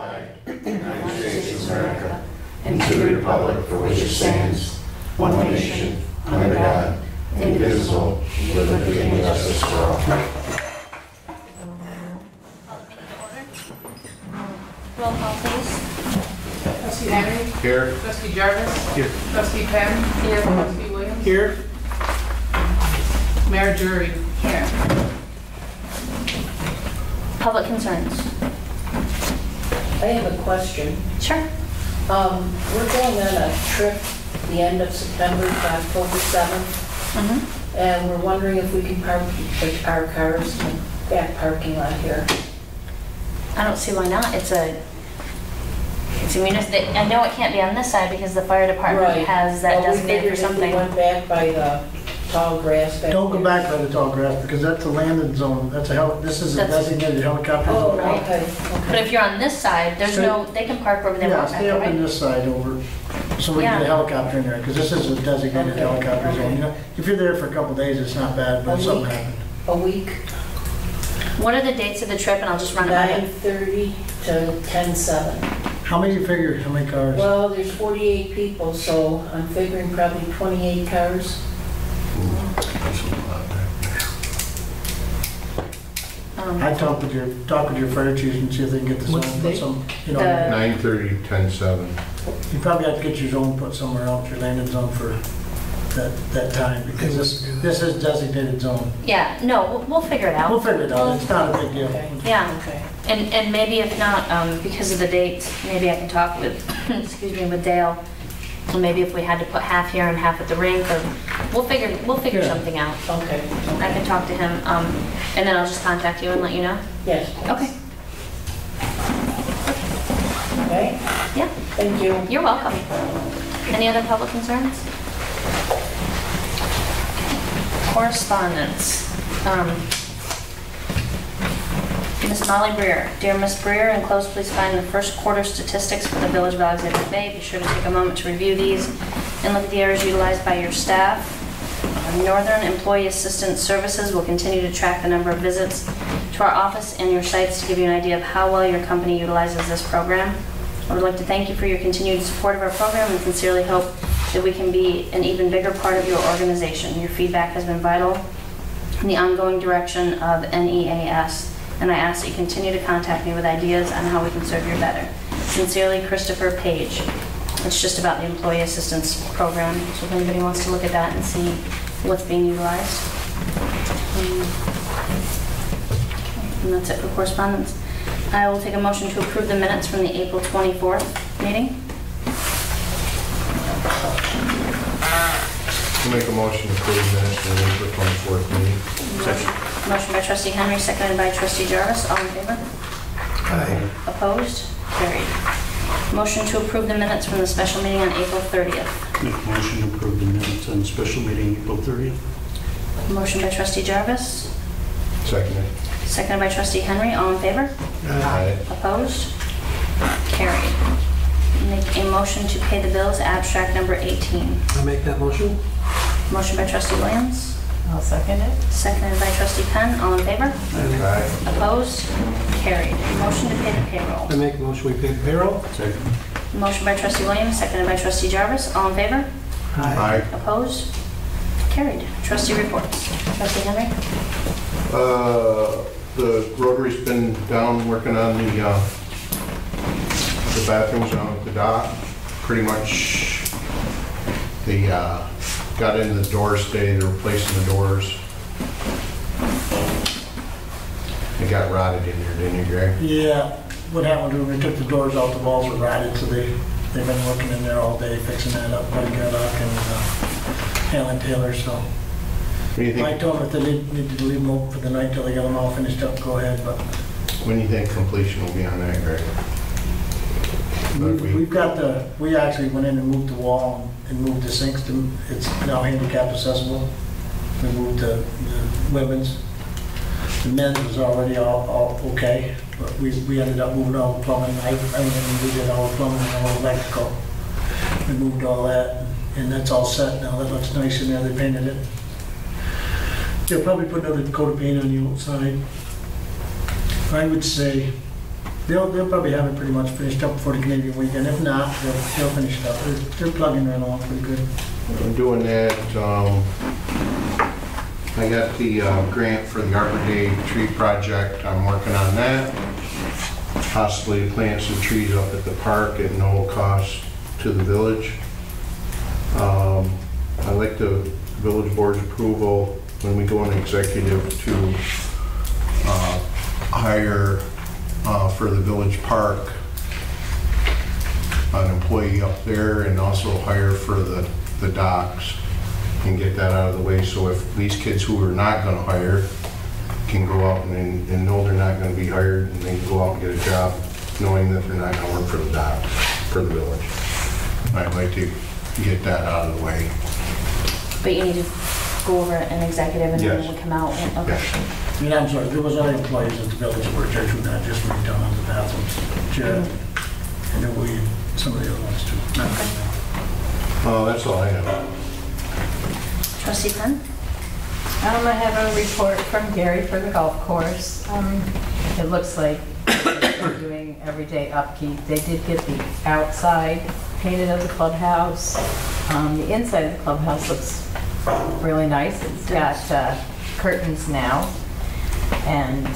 flag of the United States of America and to the republic for which it stands, one nation, under God, indivisible, with liberty and justice for all. Roll call, please. Trustee Henry? Here. Trustee Jarvis? Here. Trustee Penn? Here. Trustee Williams? Here. Mayor Jury? Here. Public concerns. I have a question. Sure. We're going on a trip the end of September to October 7th, and we're wondering if we can park our cars in the back parking lot here. I don't see why not. It's a municipal. I know it can't be on this side because the fire department has that designated for something. We went back by the tall grass. Don't go back by the tall grass because that's a landing zone. This is a designated helicopter Oh, zone. right. okay. But if you're on this side, there's they can park wherever they Yeah, want. stay up on right? this side over, so we can get a helicopter in there because this is a designated helicopter zone. You know, if you're there for a couple of days, it's not bad, but if something happened. A week, What are the dates of the trip? And I'll just run it by you. 9:30 to 10:07. How many you figure, how many cars? Well, there's 48 people, so I'm figuring probably 28 cars. I'd talk with your fire chiefs and see if they can get the zone, put some, you know, 9:30, 10:07. you probably have to get your zone put somewhere else, your landing zone for that time because this is designated zone. Yeah. No, we'll figure it out. We'll figure it out. It's not a big deal. Okay. Yeah. Okay. And maybe if not, because of the dates, maybe I can talk with, with Dale. Or maybe if we had to put half here and half at the rink, or we'll figure Yeah. something out. Okay. I can talk to him, and then I'll just contact you and let you know. Yes. Okay. Okay? Yeah. Thank you. You're welcome. Any other public concerns? Correspondence. Miss Molly Breer. Dear Miss Breer, enclosed please find the first quarter statistics for the Village of Alexander Bay. Be sure to take a moment to review these and look at the areas utilized by your staff. Northern Employee Assistance Services will continue to track the number of visits to our office and your sites to give you an idea of how well your company utilizes this program. I would like to thank you for your continued support of our program and sincerely hope that we can be an even bigger part of your organization. Your feedback has been vital in the ongoing direction of NEAS, and I ask that you continue to contact me with ideas on how we can serve you better. Sincerely, Christopher Page. It's just about the Employee Assistance Program, so if anybody wants to look at that and see what's being utilized. And that's it for correspondence. I will take a motion to approve the minutes from the April 24th meeting. I'll make a motion to approve minutes for the April 24th meeting. Motion by Trustee Henry, seconded by Trustee Jarvis. All in favor? Aye. Opposed? Carried. Motion to approve the minutes from the special meeting on April 30th. Make a motion to approve the minutes on the special meeting April 30th. Motion by Trustee Jarvis, Seconded. seconded by Trustee Henry. All in favor? Aye. Opposed? Carried. Make a motion to pay the bills, abstract number 18. I'll make that motion. Motion by Trustee Williams, I'll second it. seconded by Trustee Penn. All in favor? Aye. Opposed? Carried. Motion to pay the payroll. I make a motion, we pay the payroll. Second. Motion by Trustee Williams, seconded by Trustee Jarvis. All in favor? Aye. Opposed? Carried. Trustee reports. Trustee Henry? The Rotary's been down working on the bathrooms down at the dock. Pretty much, they got in the doors today. They're replacing the doors. They got rotted in there, didn't you, Greg? Yeah, what happened when we took the doors out, the walls were rotted, so they've been working in there all day fixing that up, Buddy Gerlach and Alan Taylor, so. What do you think? I told them if they needed to leave them open for the night till they got them all finished up, go ahead, but When do you think completion will be on that, Greg? we actually went in and moved the wall and moved the sinks to, it's now handicap accessible. We moved the women's. The men's was already all okay, but we ended up moving all the plumbing. I mean, we did all the plumbing and all the electrical. We moved all that, and that's all set now. That looks nice in there. They painted it. They'll probably put another coat of paint on the outside. I would say They'll probably have it pretty much finished up before the Canadian weekend. If not, they'll finish it up. They're plugging right along pretty good. I'm doing that, I got the grant for the Arbor Day tree project. I'm working on that. Possibly plant some trees up at the park at no cost to the village. I like the village board's approval when we go in executive to hire for the village park an employee up there, and also hire for the docks and get that out of the way. So if these kids who are not going to hire can go out and know they're not going to be hired, and they can go out and get a job knowing that they're not going to work for the docks, for the village. I'd like to get that out of the way. But you need to go over an executive and then Yes. we come out. Okay. Yes. And I'm sorry, there was other employees at the village who were there too, not just me, down on the bathrooms. Jared, and then some of the other ones too. Not just me. That's all I have. Trustee Penn? I have a report from Gary for the golf course. It looks like they're doing everyday upkeep. They did get the outside painted of the clubhouse. The inside of the clubhouse looks really nice. It's got curtains now. And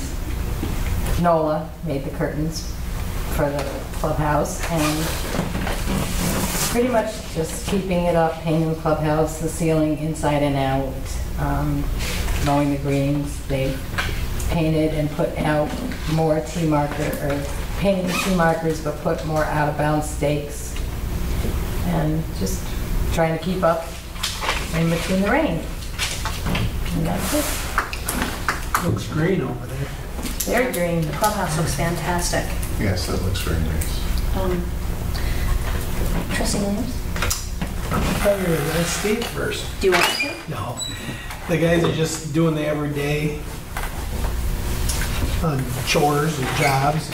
Nola made the curtains for the clubhouse, and pretty much just keeping it up, painting the clubhouse, the ceiling inside and out, mowing the greens. They painted and put out more tee marker, or painted the tee markers, but put more out of bounds stakes, and just trying to keep up in between the rain. And that's it. Looks green over there. They're green. The clubhouse looks fantastic. Yes, that looks very nice. Trustee Williams? Probably let's Steve first. Do you want to? No. The guys are just doing the everyday chores and jobs.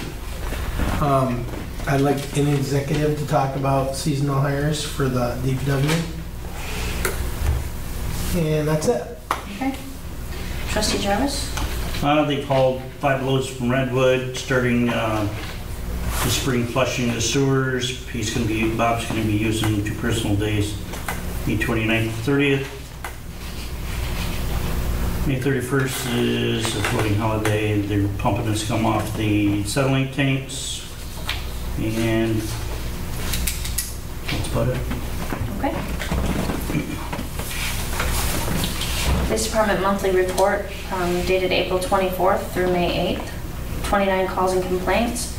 I'd like an executive to talk about seasonal hires for the DPW. And that's it. Okay. Trustee Jarvis? They called 5 loads from Redwood, starting the spring flushing the sewers. Bob's gonna be using 2 personal days, May 29th, 30th. May 31st is a floating holiday. They're pumping the scum off the settling tanks. And that's about it. Okay. Police Department monthly report dated April 24th through May 8th. 29 calls and complaints,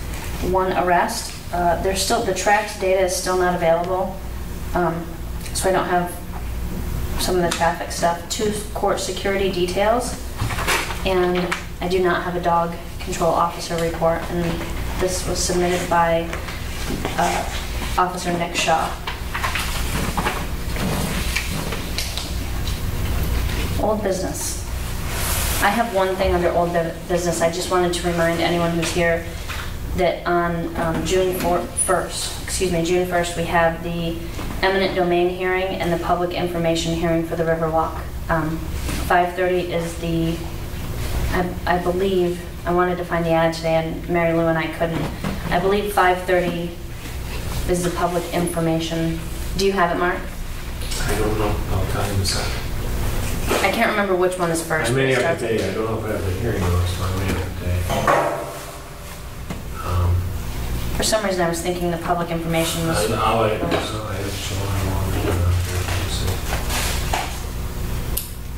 1 arrest. The tracked data is still not available, so I don't have some of the traffic stuff. 2 court security details, and I do not have a dog control officer report, and this was submitted by Officer Nick Shaw. Old business. I have one thing under old business. I just wanted to remind anyone who's here that on June 1st, we have the eminent domain hearing and the public information hearing for the Riverwalk. 5:30 is the, I believe, I wanted to find the ad today and Mary Lou and I couldn't. I believe 5:30 is the public information. Do you have it, Mark? I don't know. I'll tell you in a second. I can't remember which one is first. I may but it have starts- to tell you, I don't know if I have the hearing notice, but I may have to tell you. For some reason, I was thinking the public information was... I'll let you know. I have someone I want to do it out there.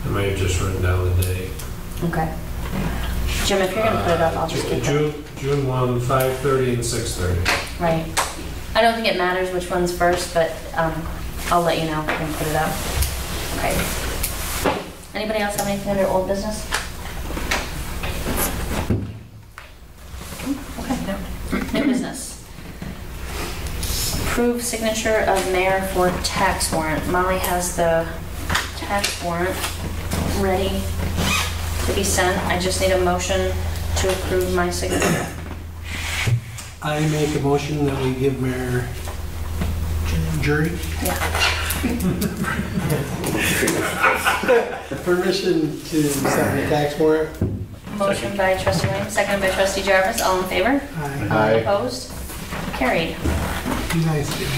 I may have just written down the date. Okay. Jim, if you're going to put it up, I'll just keep it. June 1, 5:30 and 6:30. Right. I don't think it matters which one's first, but I'll let you know and put it up. Okay. Anybody else have anything under old business? Okay. New business. Approve signature of mayor for tax warrant. Molly has the tax warrant ready to be sent. I just need a motion to approve my signature. I make a motion that we give Mayor Jury Yeah. permission to sign the tax warrant Motion by trustee Williams, seconded by trustee Jarvis. All in favor? Aye. Aye. Opposed? Carried. Be nice, Jim.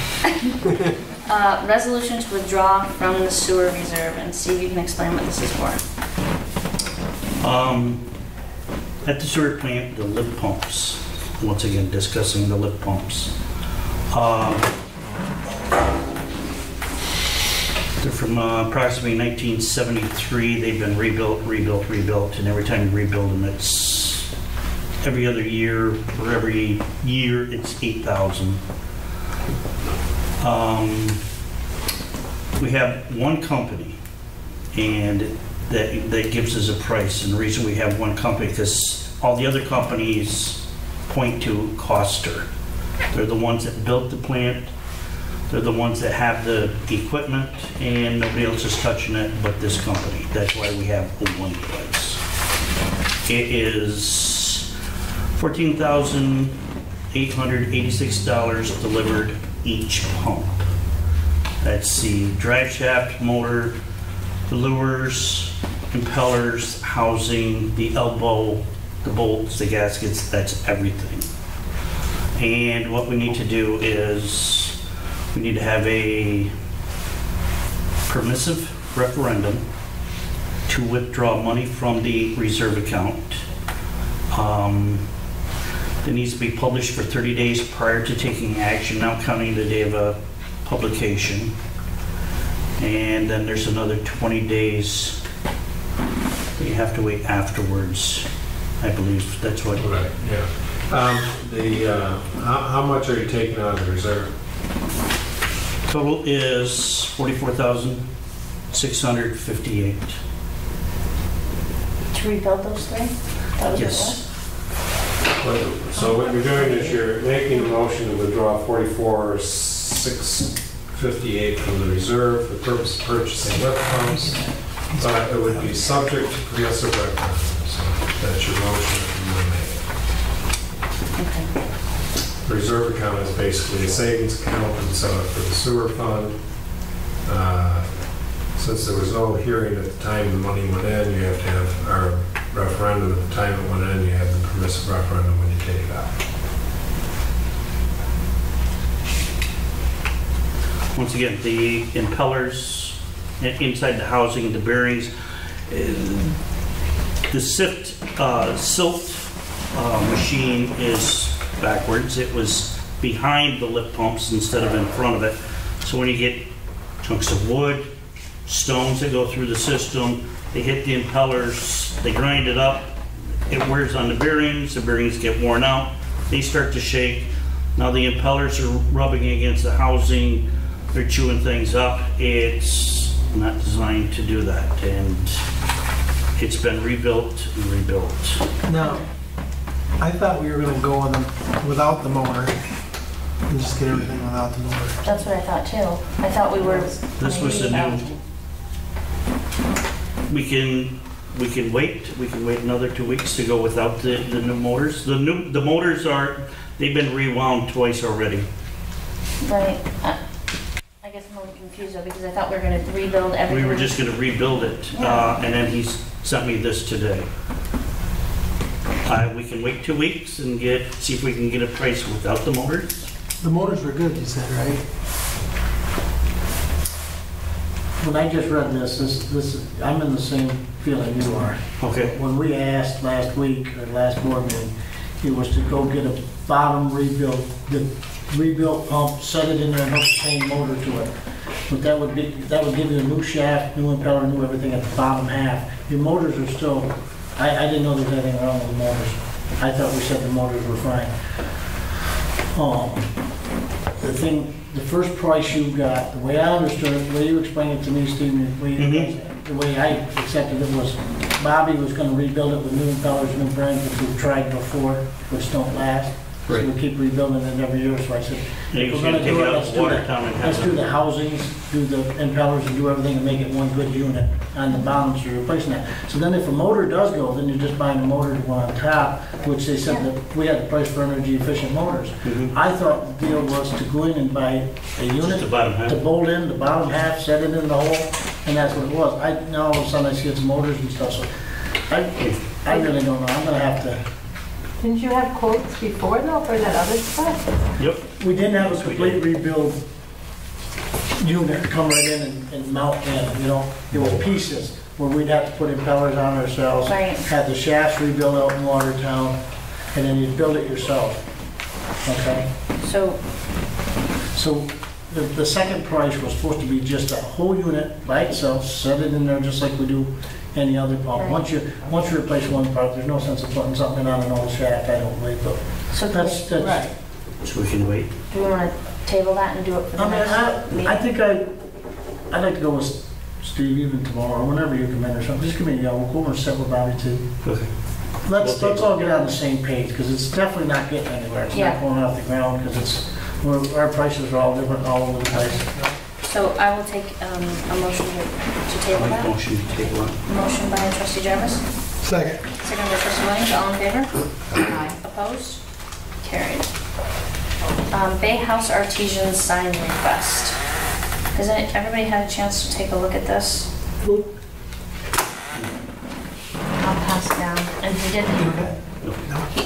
Resolution to withdraw from the sewer reserve, and Steve, you can explain what this is for. At the sewer plant, the lift pumps, once again discussing the lift pumps. They're from approximately 1973. They've been rebuilt, and every time you rebuild them, it's every other year, or every year, it's $8,000. We have one company, and that gives us a price. And the reason we have one company, because all the other companies point to Coster. They're the ones that built the plant. They're the ones that have the equipment, and nobody else is touching it but this company. That's why we have one price. It is $14,886 delivered each pump. That's the drive shaft, motor, the lures, impellers, housing, the elbow, the bolts, the gaskets, that's everything. And what we need to do is we need to have a permissive referendum to withdraw money from the reserve account. It needs to be published for 30 days prior to taking action, not counting the day of publication. And then there's another 20 days that you have to wait afterwards. I believe that's what. Right, yeah. How much are you taking out of the reserve? Total is $44,658. To rebuild those three? That was Yes. So what you're doing is you're making a motion to withdraw 44,658 from the reserve for the purpose of purchasing lift pumps, but it would be subject to permissive referendum. So that's your motion if you want to make it. Okay. The reserve account is basically a savings account and set up for the sewer fund. Since there was no hearing at the time the money went in, you have to have our referendum at the time it went in, you have the permissive referendum when you take it out. Once again, the impellers inside the housing, the bearings, the silt machine is backwards. It was behind the lift pumps instead of in front of it. So when you get chunks of wood, stones that go through the system, they hit the impellers, they grind it up, it wears on the bearings get worn out, they start to shake. Now the impellers are rubbing against the housing, they're chewing things up. It's not designed to do that, and it's been rebuilt and rebuilt. Now, I thought we were gonna go on them without the motor and just get everything without the motor. That's what I thought too. I thought we were. This was the new. We can wait another 2 weeks to go without the new motors. The motors they've been rewound twice already. Right. I guess I'm a little confused though, because I thought we were gonna rebuild everything. We were just gonna rebuild it, Yeah. and then he sent me this today. We can wait 2 weeks and see if we can get a price without the motors. The motors were good, you said, right? When I just read this, I'm in the same feeling you are. Okay. When we asked last week, or last board meeting, it was to go get a bottom rebuilt, the rebuilt pump, set it in there and hook the same motor to it. But that would give you a new shaft, new impeller, new everything at the bottom half. Your motors are still, I didn't know there was anything wrong with the motors. I thought we said the motors were fine. The first price you got, the way I understood it, the way you explained it to me, Stephen, the way I accepted it was Bobby was gonna rebuild it with new impellers, new bearings, which we've tried before, which don't last. So we keep rebuilding it every year, so I said, Yeah, if you we're should gonna take do it, out let's the do water that. town and have Let's do it. the housings, do the impellers and do everything and make it one good unit on the bottom, so you're replacing that. So then if a motor does go, then you're just buying a motor to go on top, which they said that we had the price for energy efficient motors. Mhm. I thought the deal was to go in and buy a unit, Just the bottom half. to bolt in the bottom half, set it in the hole, and that's what it was. Now all of a sudden I see it's motors and stuff, so I really don't know, I'm gonna have to, Didn't you have quotes before though for that other stuff? Yep. we didn't have a Yes, we complete did. rebuild unit come right in and mount in, you know? There were pieces where we'd have to put impellers on ourselves. Right. Had the shafts rebuilt out in Watertown, and then you'd build it yourself, okay? So, So the second price was supposed to be just a whole unit by itself, set it in there just like we do any other pump. Right. Once you replace one part, there's no sense of putting something on an old shaft, I don't believe, but so that's, Right. So we can wait. do we want to table that and do it for the I mean, next I meeting? think I'd like to go with Steve even tomorrow, whenever you come in or something, just give me a yell, we'll go over and sit with Bobby too. Okay. Let's all get on the same page, because it's definitely not getting anywhere. It's Yeah. not going off the ground, because our prices are all different all over the place. So I will take a motion to table Make that. motion to table it. Motion by trustee Jarvis, Second. second by trustee Williams, all in favor? Aye. Opposed? Carried. Bay House Artesian sign request. Has everybody had a chance to take a look at this? I'll pass it down. And he did,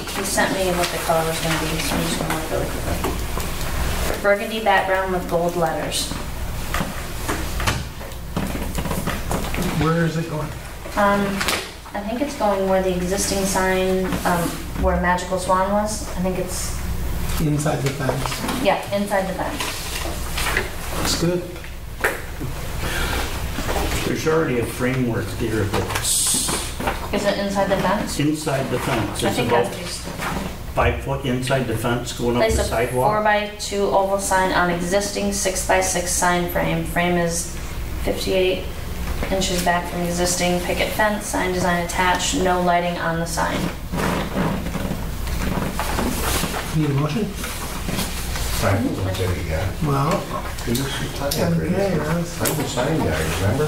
he sent me what the color was gonna be, so I'm just gonna look really quickly. Burgundy background with gold letters. Where is it going? I think it's going where the existing sign, where Magical Swan was. I think it's, Inside the fence. yeah, inside the fence. Looks good. There's already a framework there that's Is it inside the fence? inside the fence. I It's think about that's just. 5 foot inside the fence going up Place the a sidewalk. 4x2 oval sign on existing 6x6 sign frame. Frame is 58 inches back from existing picket fence. Sign design attached. No lighting on the sign. Need a motion? Sign it, what did he got? Well, He was signing okay, crazy. I I'm the sign guy, remember?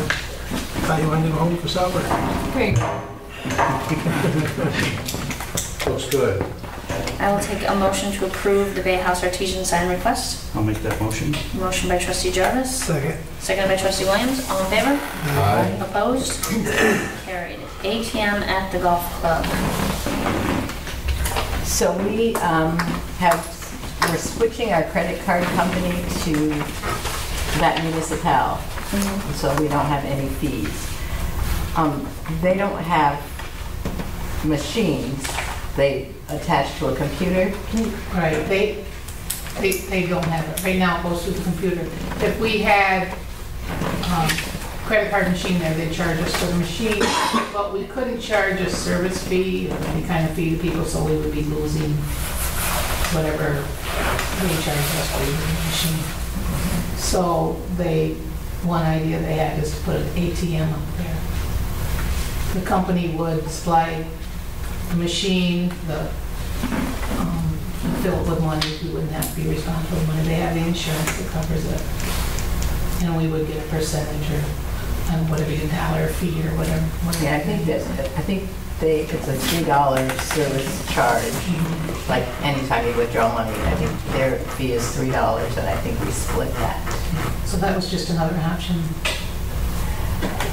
thought you wanted to go home for supper. Here you go. Looks good. I will take a motion to approve the Bay House Artesian sign request. I'll make that motion. Motion by trustee Jarvis, Second. seconded by trustee Williams. All in favor? Aye. Opposed? Carried. ATM at the golf club. So we we're switching our credit card company to that municipal, so we don't have any fees. They don't have machines, they attach to a computer. Right, they don't have it. Right now it goes through the computer. If we had credit card machine there, they'd charge us for the machine, but we couldn't charge a service fee or any kind of fee to people, so we would be losing whatever they charge us for using the machine. So one idea they had is to put an ATM up there. The company would supply the machine, fill it with money, we wouldn't have to be responsible for the money. They have the insurance that covers it. And we would get a percentage or on whatever you dollar fee or whatever. Yeah, I think it's a $3 service charge, like anytime you withdraw money. I think their fee is $3, and I think we split that. So that was just another option.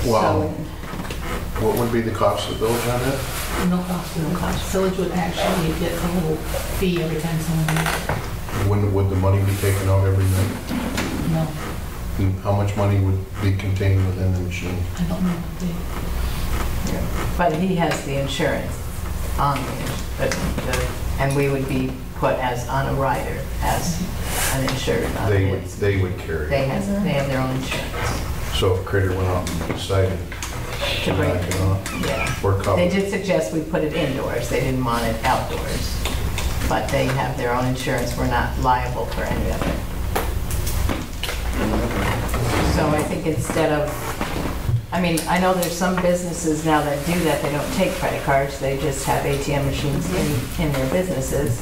Wow. So, What would be the cost of those on it? No cost. No cost. Village would actually get a little fee every time someone used it. When would the money be taken out every night? No, And how much money would be contained within the machine? I don't know what they. But he has the insurance on and we would be put as on a rider, as an insured on his. They would carry They it. have their own insurance. So if Critter went out and decided to To bring knock it off, Yeah. we're They covered. did suggest we put it indoors, they didn't want it outdoors. But they have their own insurance, we're not liable for any of it. So I think instead of, I mean, I know there's some businesses now that do that, they don't take credit cards, they just have ATM machines in their businesses.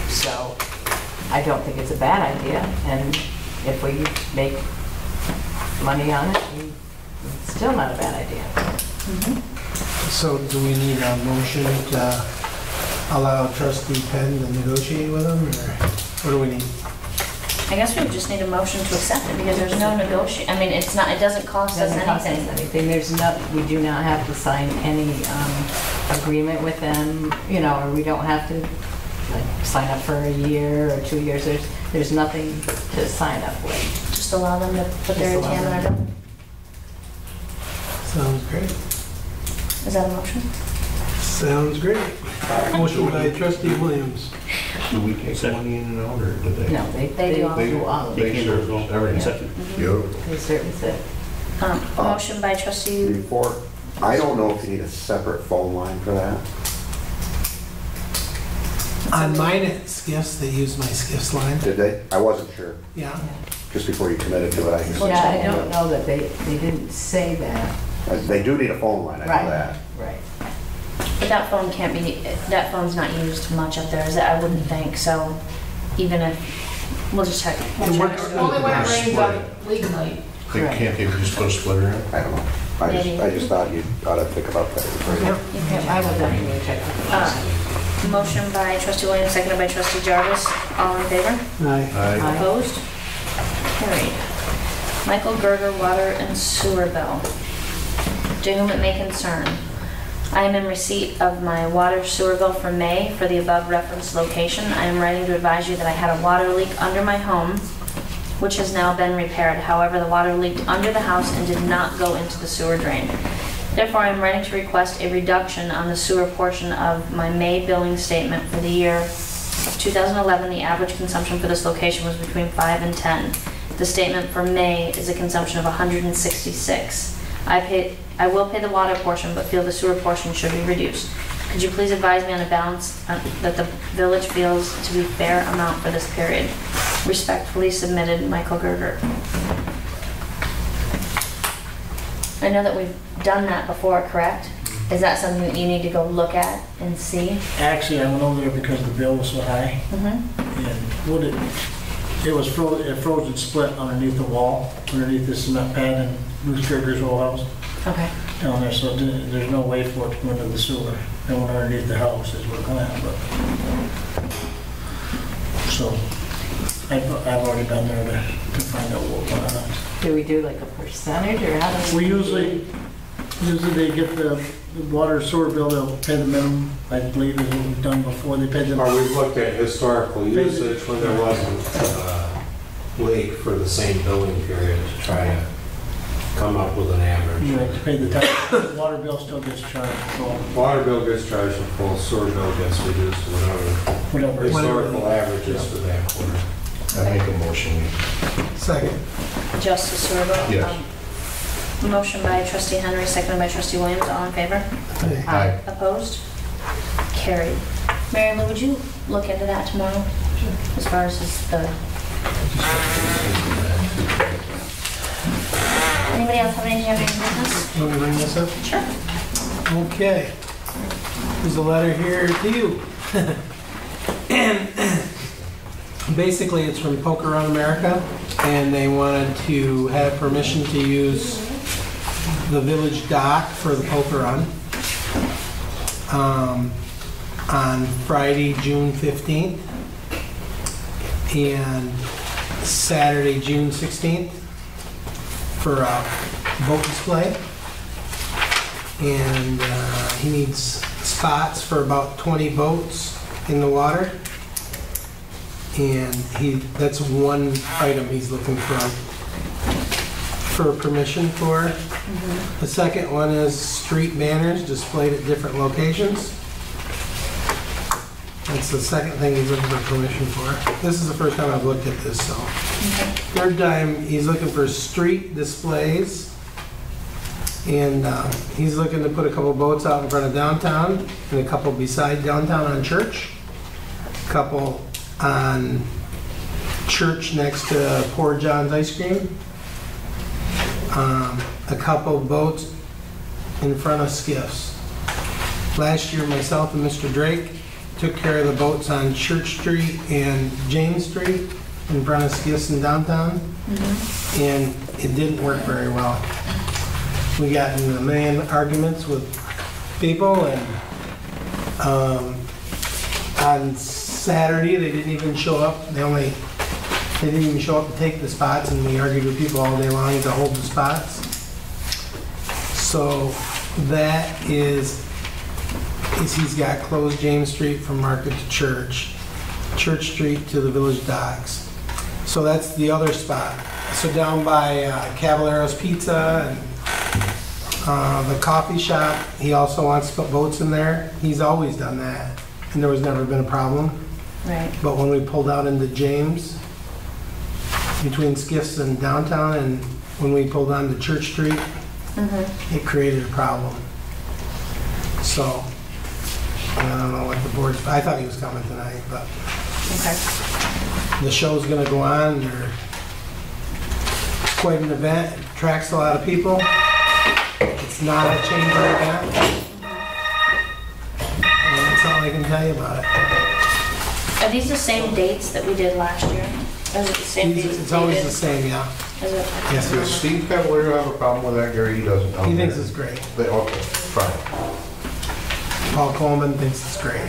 So I don't think it's a bad idea, and if we make money on it, it's still not a bad idea. So do we need a motion to allow trustee Penn to negotiate with them, or what do we need? I guess we would just need a motion to accept it because there's no negotiation. I mean, it's not, it doesn't cost us Doesn't cost us anything. anything. There's no, we do not have to sign any agreement with them, you know, or we don't have to like sign up for a year or 2 years. There's nothing to sign up with. Just allow them to put their Just allow ATM in our them. building. Sounds great. Is that a motion? Sounds great. Motion by trustee Williams. Do we take money in and out, or do they? No, They they do do all. all of it. They service everything. Second. Yep. They service it. Motion by trustee, Before, I don't know if you need a separate phone line for that. On mine at Skiffs, they use my Skiffs line. Did they? I wasn't sure. Yeah. Just before you committed to it, I guess. Yeah, I don't know that they didn't say that. They do need a phone line, I know Right. that. Right. but that phone can't be, that phone's not used much up there, is it? I wouldn't think, so even if, we'll just check. We'll It check. works. Only when it rains Split on it. legally. Can't they just put a splitter in? I don't know. I just thought you ought to think about that. Yeah, I will definitely check. Motion by trustee Williams, seconded by trustee Jarvis. All in favor? Aye. Aye. Opposed? Carried. Michael Gerger, water and sewer bill. To whom it may concern. I am in receipt of my water sewer bill for May for the above referenced location. I am writing to advise you that I had a water leak under my home, which has now been repaired. However, the water leaked under the house and did not go into the sewer drain. Therefore, I am writing to request a reduction on the sewer portion of my May billing statement for the year of 2011. The average consumption for this location was between 5 and 10. The statement for May is a consumption of 166. I will pay the water portion, but feel the sewer portion should be reduced. Could you please advise me on a balance that the village feels to be fair amount for this period? Respectfully submitted, Michael Gerger. I know that we've done that before, correct? Is that something that you need to go look at and see? Actually, I went over there because the bill was so high, Mm-hmm. and what it was frozen split underneath the wall, underneath the cement pad in Bruce Gerger's old house Okay. down there, so there's no way for it to go into the sewer. It went underneath the house is what planned, but. So, I've already been there to find out what went on. Do we do like a percentage or how do we? We usually they get the water sewer bill, they'll pay the minimum, I believe is what we've done before, they paid Or the, we've looked at historical usage when there wasn't a leak for the same billing period to try to come up with an you average. know, to pay the tax, the water bill still gets charged, so Water bill gets charged in full, sewer bill gets reduced to whatever whatever. historical average is for that quarter. I make a motion. Second. Just the sewer bill? Yes. Motion by trustee Henry, seconded by trustee Williams. All in favor? Aye. Aye. Opposed? Carried. Mary Lou, would you look into that tomorrow? As far as the... Anybody else have anything business? You want to bring this up? Sure. Okay. There's a letter here to you. And basically it's from Poker Run America, and they wanted to have permission to use the village dock for the Poker Run on Friday, June 15th, and Saturday, June 16th for a boat display. And he needs spots for about 20 boats in the water. And that's one item he's looking for permission for. The second one is street banners displayed at different locations. That's the second thing he's looking for permission for. This is the first time I've looked at this, so. Third time, he's looking for street displays. And he's looking to put a couple boats out in front of downtown and a couple beside downtown on Church. A couple on Church next to Poor John's Ice Cream. A couple boats in front of Skiffs. Last year, myself and Mr. Drake took care of the boats on Church Street and James Street in front of Skiffs in downtown. And it didn't work very well. We got in a million arguments with people, and on Saturday they didn't even show up. They only They didn't even show up to take the spots, and we argued with people all day long to hold the spots. So that is he's got closed James Street from Market to Church, Church Street to the Village Docks. So that's the other spot. So down by Caballero's Pizza and the coffee shop, he also wants to put boats in there. He's always done that, and there was never been a problem. Right. But when we pulled out into James, between Skiffs and downtown, and when we pulled onto Church Street, it created a problem. So, I don't know what the board, I thought he was coming tonight, but Okay. the show's gonna go on. It's quite an event, it attracts a lot of people. It's not a chamber event. And that's all I can tell you about it. Are these the same dates that we did last year? Or is it the same dates? It's always the same, yeah. Is it? Yes, Does Steve Cavaliero have a problem with that, Gary? He doesn't. he thinks it's great. Okay, fine, Paul Coleman thinks it's great.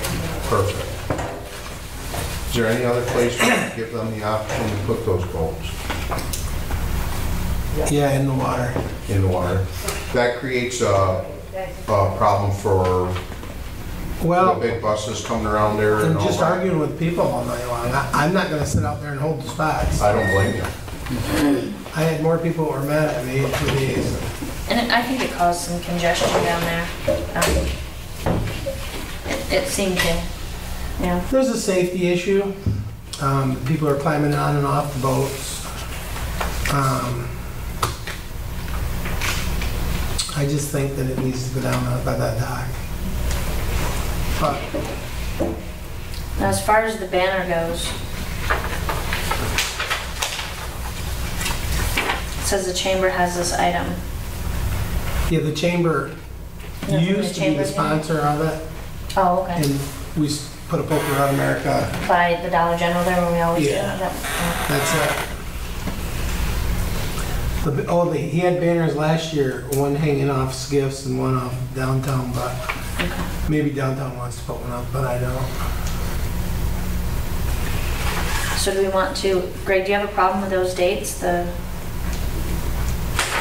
perfect. Is there any other place we can give them the option to put those boats Yeah, in the water. in the water? That creates a problem for the Well, big buses coming around there and and all just that. arguing with people all night long. I'm not gonna sit out there and hold the spots. I don't blame you. I had more people who were mad at me in 2 days. And I think it caused some congestion down there. It seemed to, yeah. There's a safety issue. People are climbing on and off the boats. I just think that it needs to go down by that dock. But Now, as far as the banner goes, it says the chamber has this item. yeah, the chamber Nothing used the to be chamber the did? sponsor of it, Oh, okay. and we put a Poker Around America. By the Dollar General there when we always do. Yeah. Yep. That's it. He had banners last year, one hanging off Skiffs and one off downtown, but maybe downtown wants to put one up, but I don't. So do we want to, Greg, do you have a problem with those dates? The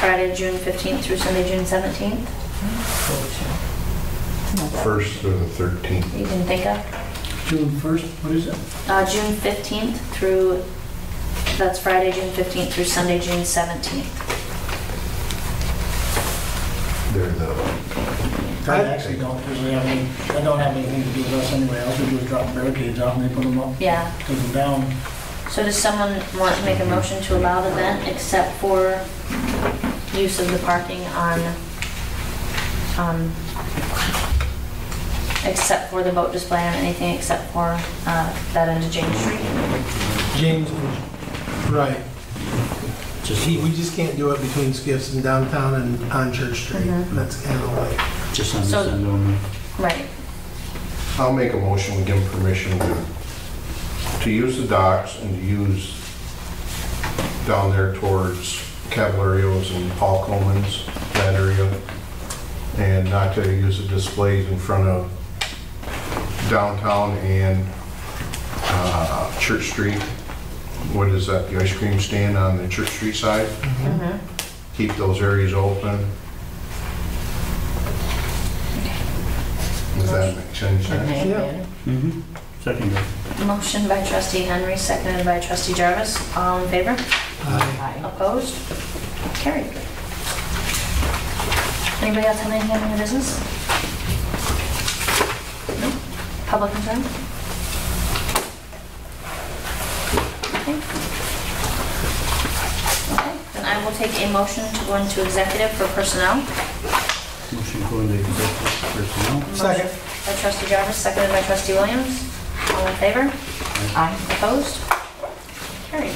Friday, June 15th through Sunday, June 17th? First through the 13th. You can think of? June 1st, what is it? June 15th through, that's Friday, June 15th through Sunday, June 17th. They're the, I actually don't usually have any, I don't have anything to do with us anyway. All we do is drop barricades out and they put them up, Yeah. take them down. So does someone want to make a motion to allow the event except for use of the parking on, except for the boat display on anything except for that end of James Street? James, right. We just can't do it between Skiffs and downtown and on Church Street. That's kind of like, Just on So- this end only. Right. I'll make a motion, we give them permission to use the docks and to use down there towards Caballeros and Paul Coleman's, that area, and not to use the displays in front of downtown and Church Street. What is that, the ice cream stand on the Church Street side? Keep those areas open. Does that make sense? yeah. Second. Motion by trustee Henry, seconded by trustee Jarvis. All in favor? Aye. Opposed? Carried. Anybody else have anything on your business? No? Public concern? Okay. Okay, then I will take a motion to go into executive for personnel. Motion going to executive personnel. Second. Motion by trustee Jarvis, seconded by trustee Williams. All in favor? Aye. Opposed? Carried.